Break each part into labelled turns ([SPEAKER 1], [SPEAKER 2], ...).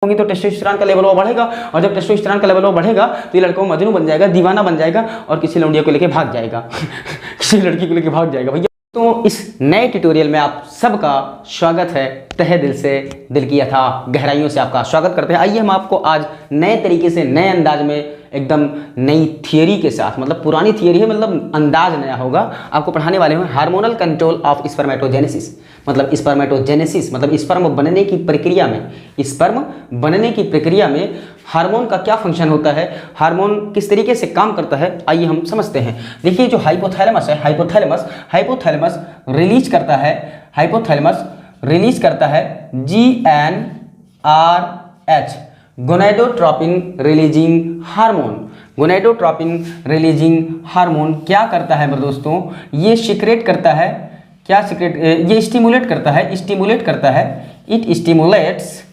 [SPEAKER 1] होंगी तो टेस्टोस्टेरोन का लेवल वो बढ़ेगा, और जब टेस्टोस्टेरोन का लेवल वो बढ़ेगा तो ये लड़का मजनू बन जाएगा, दीवाना बन जाएगा और किसी लौंडिया को लेके भाग जाएगा किसी लड़की को लेके भाग जाएगा भैया। तो इस नए ट्यूटोरियल में आप सबका स्वागत है, तहे दिल से, दिल की अथाह गहराइयों से आपका स्वागत करते हैं। आइए हम आपको आज नए तरीके से, नए अंदाज में, एकदम नई थियरी के साथ, मतलब पुरानी थियरी है मतलब अंदाज नया होगा, आपको पढ़ाने वाले हैं हार्मोनल कंट्रोल ऑफ स्पर्मेटोजेनेसिस। मतलब स्पर्मेटोजेनेसिस मतलब स्पर्म बनने की प्रक्रिया में, स्पर्म बनने की प्रक्रिया में हार्मोन का क्या फंक्शन होता है, हार्मोन किस तरीके से काम करता है, आइए हम समझते हैं। देखिए जो हाइपोथैलेमस है, हाइपोथैलेमस रिलीज करता है, हाइपोथैलेमस रिलीज करता है GnRH, gonadotropin releasing hormone. Gonadotropin releasing hormone क्या करता है मेरे दोस्तों, ये सीक्रेट करता है, क्या सीक्रेट, ये स्टिमुलेट करता है, it stimulates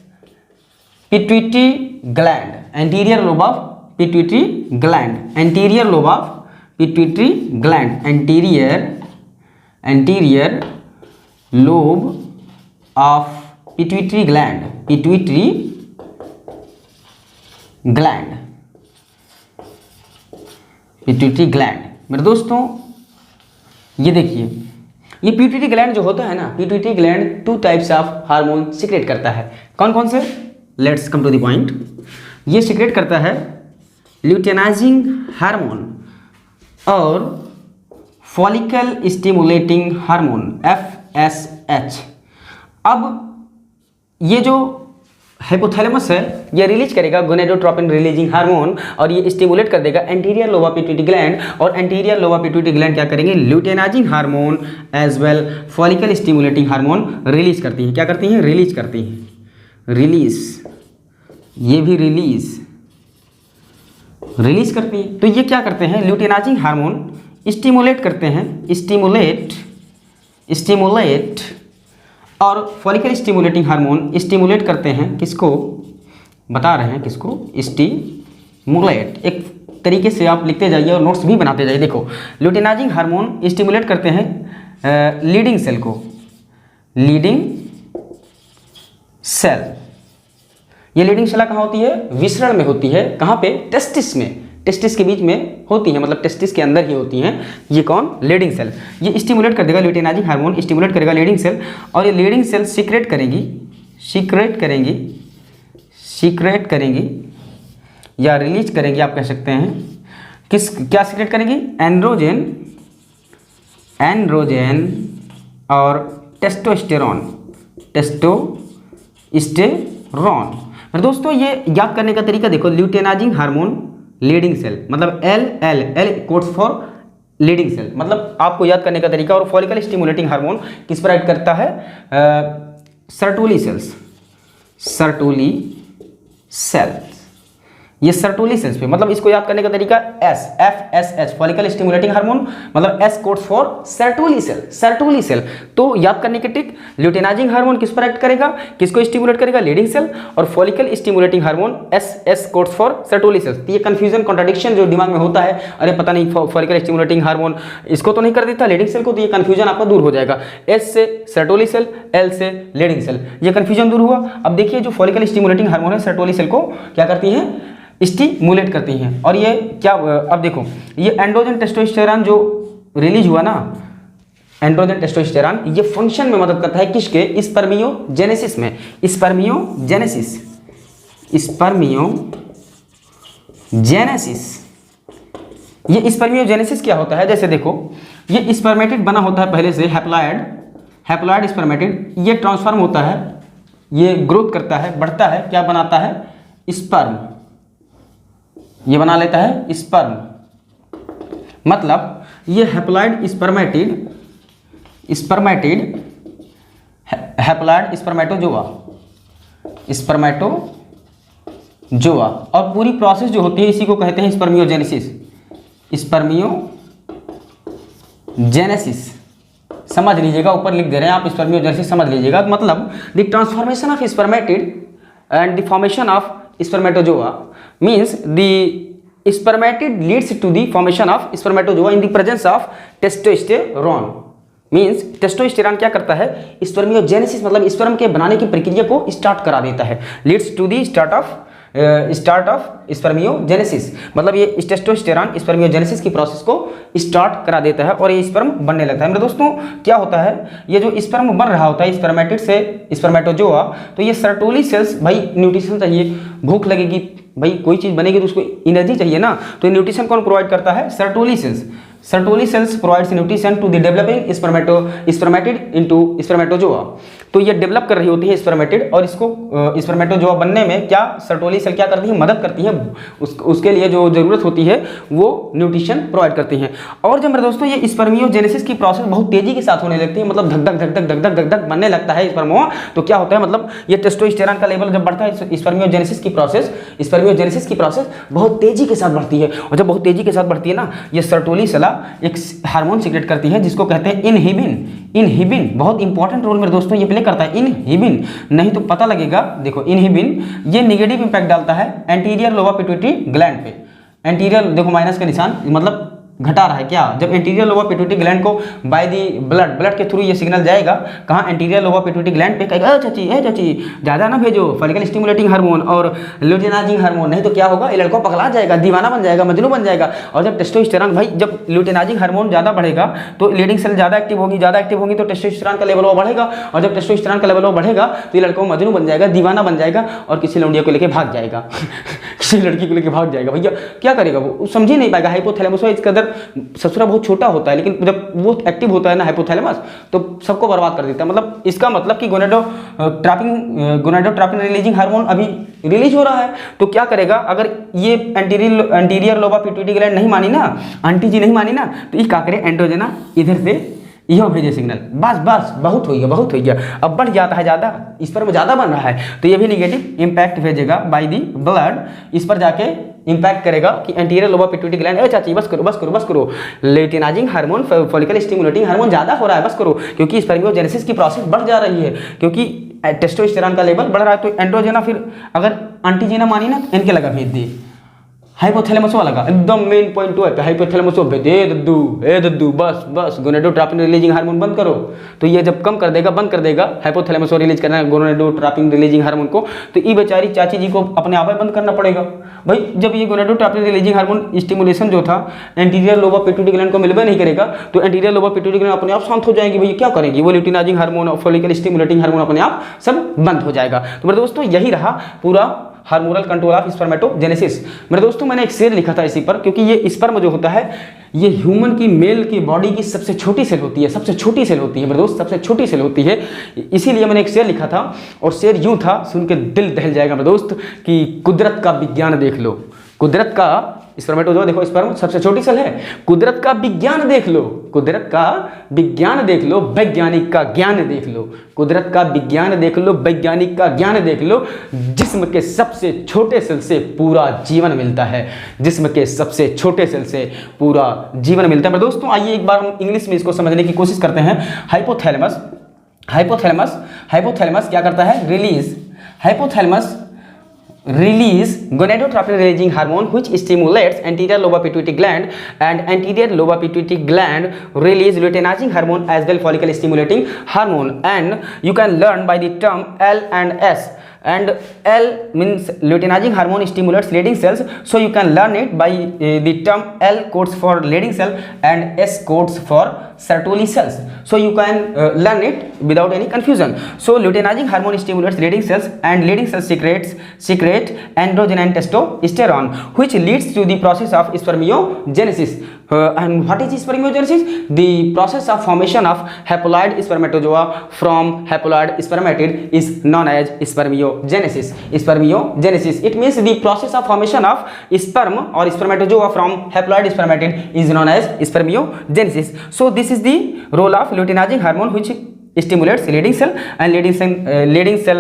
[SPEAKER 1] pituitary gland, anterior lobe of pituitary gland, anterior lobe of pituitary gland, anterior lobe of pituitary gland, pituitary gland. मेरे दोस्तों ये देखिए, ये पिट्यूटरी ग्लैंड जो होता है ना, pituitary gland 2 types of hormone secrete करता है। कौन कौन से, let's come to the point. ये सीक्रेट करता है ल्यूटेनाइजिंग हार्मोन और फॉलिकल स्टिमुलेटिंग हार्मोन FSH। अब ये जो हाइपोथैलेमस है ये रिलीज करेगा गोनेडोट्रोपिन रिलीजिंग हार्मोन और ये स्टिमुलेट कर देगा anterior lobe of pituitary gland, और anterior lobe of pituitary gland क्या करेंगे, luteinizing hormone as well follicle stimulating hormone release करती हैं। क्या करती हैं, रिलीज करती हैं, रिलीज, ये भी रिलीज करती हैं। तो ये क्या करते हैं, ल्यूटेनाइजिंग हार्मोन स्टिमुलेट करते हैं, स्टिमुलेट और फॉलिकल स्टिमुलेटिंग हार्मोन स्टिमुलेट करते हैं, किसको बता रहे हैं, किसको, स्टिमुलेट। एक तरीके से आप लिखते जाइए और नोट्स भी बनाते जाइए। देखो ल्यूटेनाइजिंग हार्मोन स्टिमुलेट करते हैं लीडिंग सेल को, लीडिंग सेल। ये लीडिंग सेल कहाँ होती है, विसरण में होती है, कहाँ पे, टेस्टिस में, टेस्टिस के बीच में होती है, मतलब टेस्टिस के अंदर ही होती हैं। ये कौन, लीडिंग सेल। ये स्टिमुलेट कर देगा, ल्यूटेनाइजिंग हार्मोन स्टिमुलेट करेगा लीडिंग सेल, और ये लीडिंग सेल सीक्रेट करेंगी या रिलीज करेंगी, आप कह सकते हैं। क्या सीक्रेट करेंगी, एंड्रोजन और टेस्टोस्टेरोन। और दोस्तों ये याद करने का तरीका देखो, ल्यूटेनाइजिंग हार्मोन लीडिंग सेल मतलब L codes for leading cell, मतलब आपको याद करने का तरीका। और फॉलिकल स्टिमुलेटिंग हार्मोन किस पर एक्ट करता है, सर्टोली सेल्स, ये सर्टोली सेल्स पे, मतलब इसको याद करने का तरीका FSH, फॉलिकल स्टिमुलेटिंग हार्मोन, मतलब S codes for Sertoli cell. तो याद करने की टिक, ल्यूटेनाइजिंग हार्मोन किस पर एक्ट करेगा, किसको स्टिमुलेट करेगा, लीडिंग सेल, और follicle stimulating hormone S codes for Sertoli cells. तो ये कंफ्यूजन, कॉन्ट्राडिक्शन जो दिमाग में होता है, अरे पता नहीं फॉलिकल स्टिमुलेटिंग हार्मोन इसको तो नहीं कर देता लीडिंग सेल को, तो ये कंफ्यूजन आपका दूर हो जाएगा। S से सर्टोली सेल, L से लीडिंग सेल, ये कंफ्यूजन दूर हुआ। अब देखिए जो फॉलिकल स्टिमुलेटिंग हार्मोन है, सर्टोली सेल को क्या करती हैं, स्टिमुलेट करती हैं। और ये क्या, अब देखो ये एंड्रोजन टेस्टोस्टेरोन जो रिलीज हुआ ना, एंड्रोजन टेस्टोस्टेरोन, ये फंक्शन में मदद करता है किसके, स्पर्मियोजेनेसिस में, स्पर्मियोजेनेसिस। ये स्पर्मियोजेनेसिस क्या होता है, जैसे देखो ये स्पर्मेटिड बना होता है पहले से, हैप्लॉइड स्पर्मेटिड, ये ट्रांसफॉर्म होता है, ये ग्रोथ करता है, बढ़ता है, क्या बनाता है, स्पर्म, ये बना लेता है स्पर्म। मतलब ये हैप्लॉइड स्पर्मेटोजोआ, और पूरी प्रोसेस जो होती है इसी को कहते हैं स्पर्मियोजेनेसिस। समझ लीजिएगा, ऊपर लिख दे रहे हैं आप, स्पर्मियोजेनेसिस समझ लीजिएगा। मतलब the transformation of spermatid and the formation of spermatozoa means the spermatid leads to the formation of spermatozoa in the presence of testosterone. Means testosterone क्या करता है, स्पर्मियोजेनेसिस मतलब स्पर्म के बनाने की प्रक्रिया को स्टार्ट करा देता है, leads to the start of spermiogenesis, मतलब ये टेस्टोस्टेरॉन स्पर्मियोजेनेसिस की प्रोसेस को स्टार्ट करा देता है और ये स्पर्म बनने लगता है। मेरे दोस्तों क्या होता है, ये जो स्पर्म बन रहा होता है स्पर्मेटिड से स्पर्मेटोजोआ, तो ये सर्टोली सेल्स, भाई न्यूट्रिशन चाहिए, भूख लगेगी, भाई कोई चीज़ बनेगी तो उसको एनर्जी चाहिए ना, तो न्यूट्रिशन कौन प्रोवाइड करता है, Sertoli cells. Sertoli cells provides nutrition to the developing spermatid into spermatozoa. तो ये डेवलप कर रही होती है स्पर्मेटिड, और इसको स्पर्मेटोजोआ बनने में क्या सर्टोली सेल क्या करती है, मदद करती है, उसके लिए जो जरूरत होती है वो न्यूट्रिशन प्रोवाइड करती हैं। और जब मेरे दोस्तों ये स्पर्मियोजेनेसिस की प्रोसेस बहुत तेजी के साथ होने लगती है, मतलब धक धक धक धक धक धक धक धक बनने लगता है स्पर्मोआ, तो क्या होता है, मतलब ये टेस्टोस्टेरॉन का लेवल जब बढ़ता है, स्पर्मियोजेनेसिस की प्रोसेस बहुत तेजी के साथ बढ़ती है, और जब बहुत तेजी के साथ बढ़ती है ना, ये सर्टोली सेल एक हार्मोन सीक्रेट करती है जिसको कहते हैं इनहिबिन। बहुत इंपॉर्टेंट रोल मेरे दोस्तों ये प्ले करता है इनहिबिन, नहीं तो पता लगेगा। देखो इनहिबिन ये नेगेटिव इंपैक्ट डालता है एंटीरियर लोबा पिट्यूटरी ग्लैंड पे। एंटीरियर देखो माइनस का निशान, मतलब घटा रहा है क्या, जब एंटीरियर लोबा पिट्यूटरी ग्लैंड को बाय दी ब्लड के थ्रू ये सिग्नल जाएगा कहाँ, एंटीरियर लोबा पिट्यूटरी ग्लैंड पे, कहेगा चाची ज़्यादा ना भेजो फॉलिकल स्टिमुलेटिंग हार्मोन और ल्यूटेनाजिंग हार्मोन, नहीं तो क्या होगा, ये लड़का पगला जाएगा, दीवाना बन जाएगा, मजनू बन जाएगा। और जब टेस्टोस्टेरॉन, भाई जब ल्यूटेनाजिंग हार्मोन ज़्यादा बढ़ेगा तो लीडिंग सेल ज़्यादा एक्टिव होगी तो टेस्टोस्टेरॉन का लेवल वो बढ़ेगा, और जब टेस्टोस्टेरॉन का लेवल वो बढ़ेगा तो ये लड़का मजनू बन जाएगा, दीवाना बन जाएगा, और किसी लौंडिया को लेकर भाग जाएगा किसी लड़की को लेकर भाग जाएगा। भैया क्या करेगा वो, समझ ही नहीं पाएगा। हाइपोथैलेमस इसके अंदर ससुरा बहुत छोटा होता है, लेकिन जब वो एक्टिव होता है ना हाइपोथैलेमस, तो सबको बर्बाद कर देता है। मतलब इसका मतलब कि गोनाडोट्रोपिन रिलीजिंग हार्मोन अभी रिलीज हो रहा है, तो क्या करेगा, अगर ये एंटीरियर लोबा पिट्यूटरी ग्लैंड नहीं मानी ना, आंटी जी नहीं मानी ना, तो ये क्या करे, एंड्रोजना इधर से यह भेजे सिग्नल, बस बहुत हो गया, अब बढ़ जाता है ज़्यादा, इस पर ज़्यादा बन रहा है, तो ये भी नेगेटिव इम्पैक्ट भेजेगा बाय दी ब्लड, इस पर जाके इंपैक्ट करेगा कि एंटीरियर लोबा पिट्यूटरी ग्लैंड, ए चाची बस करो, ल्यूटेनाजिंग हार्मोन फॉलिकल स्टिमुलेटिंग हार्मोन ज़्यादा हो रहा है, बस करो, क्योंकि स्पर्मियोजेनेसिस की प्रोसेस बढ़ जा रही है, क्योंकि टेस्टोस्टेरॉन का लेवल बढ़ रहा है। तो एंड्रोजना फिर अगर आंटी जी ना मानी ना, इनके लगा भेज दी हाइपोथैलेमस वाला का एकदम मेन पॉइंट है, हाइपोथैलेमस भेज ए दद्दू बस गोनाडोट्रोपिन रिलीजिंग हार्मोन बंद करो, तो ये जब कम कर देगा, बंद कर देगा हाइपोथैलेमस रिलीज करना गोनाडोट्रोपिन रिलीजिंग हार्मोन को, तो ये बेचारी चाची जी को अपने आप ही बंद करना पड़ेगा। भाई जब ये गोनाडोट्रोपिन रिलीजिंग हार्मोन स्टिमुलेशन जो था एंटीरियर लोबा पिट्यूटरी ग्लैंड को मिलबे नहीं करेगा, तो एंटीरियर लोबा पिट्यूटरी ग्लैंड अपने आप शांत हो जाएगी। भैया क्या करेगी, वो ल्यूटेनाजिंग हार्मोन और फॉलिकल स्टिमुलेटिंग हार्मोन अपने आप सब बंद हो जाएगा। तो मेरे दोस्तों यही रहा पूरा हार्मोनल कंट्रोल ऑफ स्पर्मेटोजेनेसिस। मेरे दोस्तों मैंने एक शेर लिखा था इसी पर, क्योंकि ये स्पर्म जो होता है ये ह्यूमन की मेल की बॉडी की सबसे छोटी सेल होती है, मेरे दोस्त सबसे छोटी सेल होती है, इसीलिए मैंने एक शेर लिखा था, और शेर यूं था, सुन के दिल दहल जाएगा मेरे दोस्त, कि कुदरत का विज्ञान देख लो, कुदरत का स्पर्मेटोजोआ देखो, स्पर्म सबसे छोटी सेल है, कुदरत का विज्ञान देख लो, वैज्ञानिक का ज्ञान देख लो, कुदरत का विज्ञान देख लो, वैज्ञानिक का ज्ञान देख लो, जिस्म के सबसे छोटे सेल से पूरा जीवन मिलता है, मेरे दोस्तों आइए एक बार हम इंग्लिश में इसको समझने की कोशिश करते हैं। हाइपोथैलेमस क्या करता है, release gonadotropin releasing hormone which stimulates anterior lobar pituitary gland, and anterior lobar pituitary gland release luteinizing hormone as well follicle stimulating hormone, and you can learn by the term L and S, and L means luteinizing hormone stimulates Leydig cells, so you can learn it by the term L codes for Leydig cell and S codes for Sertoli cells, so you can learn it without any confusion. So luteinizing hormone stimulates Leydig cells, and Leydig cells secrete androgen and testosterone, which leads to the process of spermiogenesis. And what is spermiogenesis? The process of formation of haploid spermatozoa from haploid spermatid is known as spermiogenesis. It means the process of formation of sperm or spermatozoa from haploid spermatid is known as spermiogenesis. So this is the role of luteinizing hormone which stimulates leading cell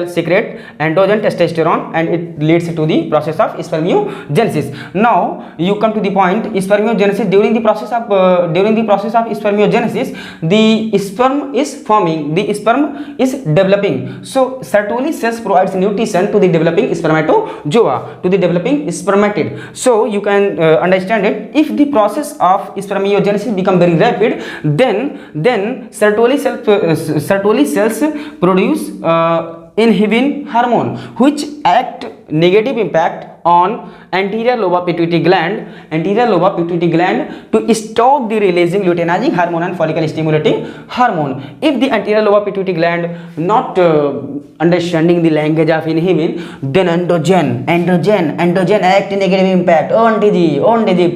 [SPEAKER 1] secrete androgen testosterone, and it leads to the process of spermiogenesis. Now you come to the point, spermiogenesis. During the process of spermiogenesis, the sperm is forming, the sperm is developing. So Sertoli cells provides nutrition to the developing spermatozoa, to the developing spermatid. So you can understand it. If the process of spermiogenesis become very rapid, then Sertoli cells produce inhibin hormone, which act negative impact on anterior lobar pituitary gland to stop the releasing luteinizing hormone and follicle stimulating hormone. If the anterior lobar pituitary gland not understanding the language of inhibin, then androgen act negative impact. Oh auntie,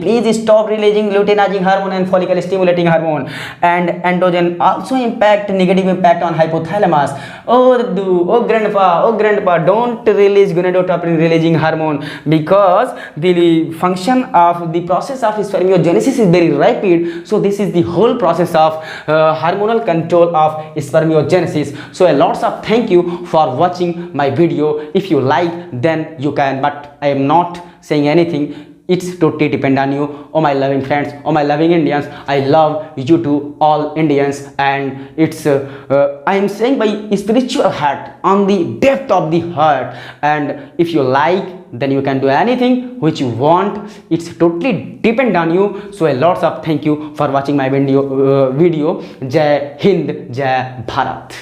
[SPEAKER 1] please stop releasing luteinizing hormone and follicle stimulating hormone. And androgen also negative impact on hypothalamus. Oh grandpa, don't release gonadotropin releasing hormone, because the function of the process of spermiogenesis is very rapid. So this is the whole process of hormonal control of spermiogenesis. So a lots of thank you for watching my video. If you like, then you can, but I am not saying anything. It's totally depend on you. Oh my loving friends, oh my loving Indians, I love you to all Indians, and it's I am saying by spiritual heart, on the depth of the heart. And if you like, then you can do anything which you want. It's totally depend on you. So a lots of thank you for watching my video. Jai Hind, Jai Bharat.